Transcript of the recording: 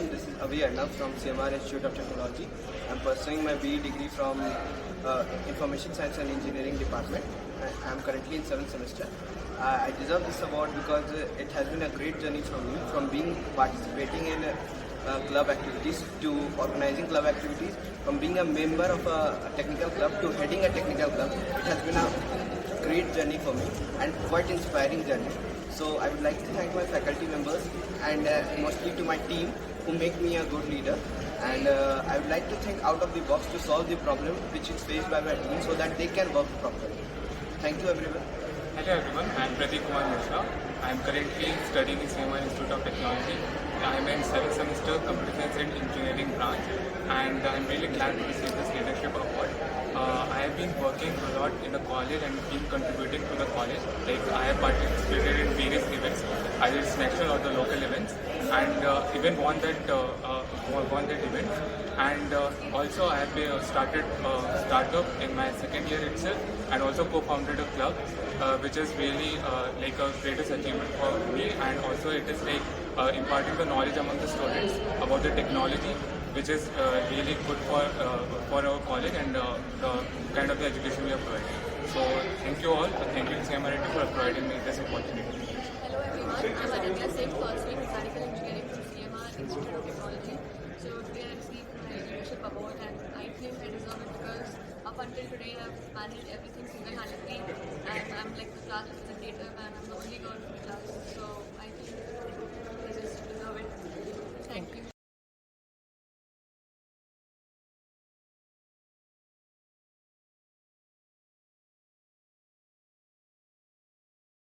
everyone. This is Avi Arnav from CMR Institute of Technology. I'm pursuing my BE degree from Information Science and Engineering Department. I'm currently in 7th semester. I deserve this award because it has been a great journey for me, from being participating in club activities to organizing club activities, from being a member of a technical club to heading a technical club. It has been a great journey for me and quite inspiring journey. So I would like to thank my faculty members and mostly to my team who make me a good leader. And I would like to think out of the box to solve the problem which is faced by my team so that they can work properly. Thank you everyone. Hello everyone, I am Pradeep Kumar Mishra. I am currently studying in CMR Institute of Technology. I am in 7th semester Computer Science and Engineering branch, and I am really glad to receive this Leadership Award. I have been working a lot in the college and been contributing to the college. Like I have participated in various events, either it's national or the local events, and even won that event. And also I have started a startup in my second year itself, and also co-founded a club, which is really like a greatest achievement for me. And also it is like imparting the knowledge among the students about the technology, which is really good for our college and the kind of the education we are providing. So thank you all. Thank you CMR for providing me this opportunity. Hello everyone, I'm Ananya Singh, pursuing mechanical engineering from CMR Institute of Technology. So today I received my leadership award, and I think I deserve it because up until today I've managed everything single-handedly, and I'm like the class representative and I'm the only girl in the class. So I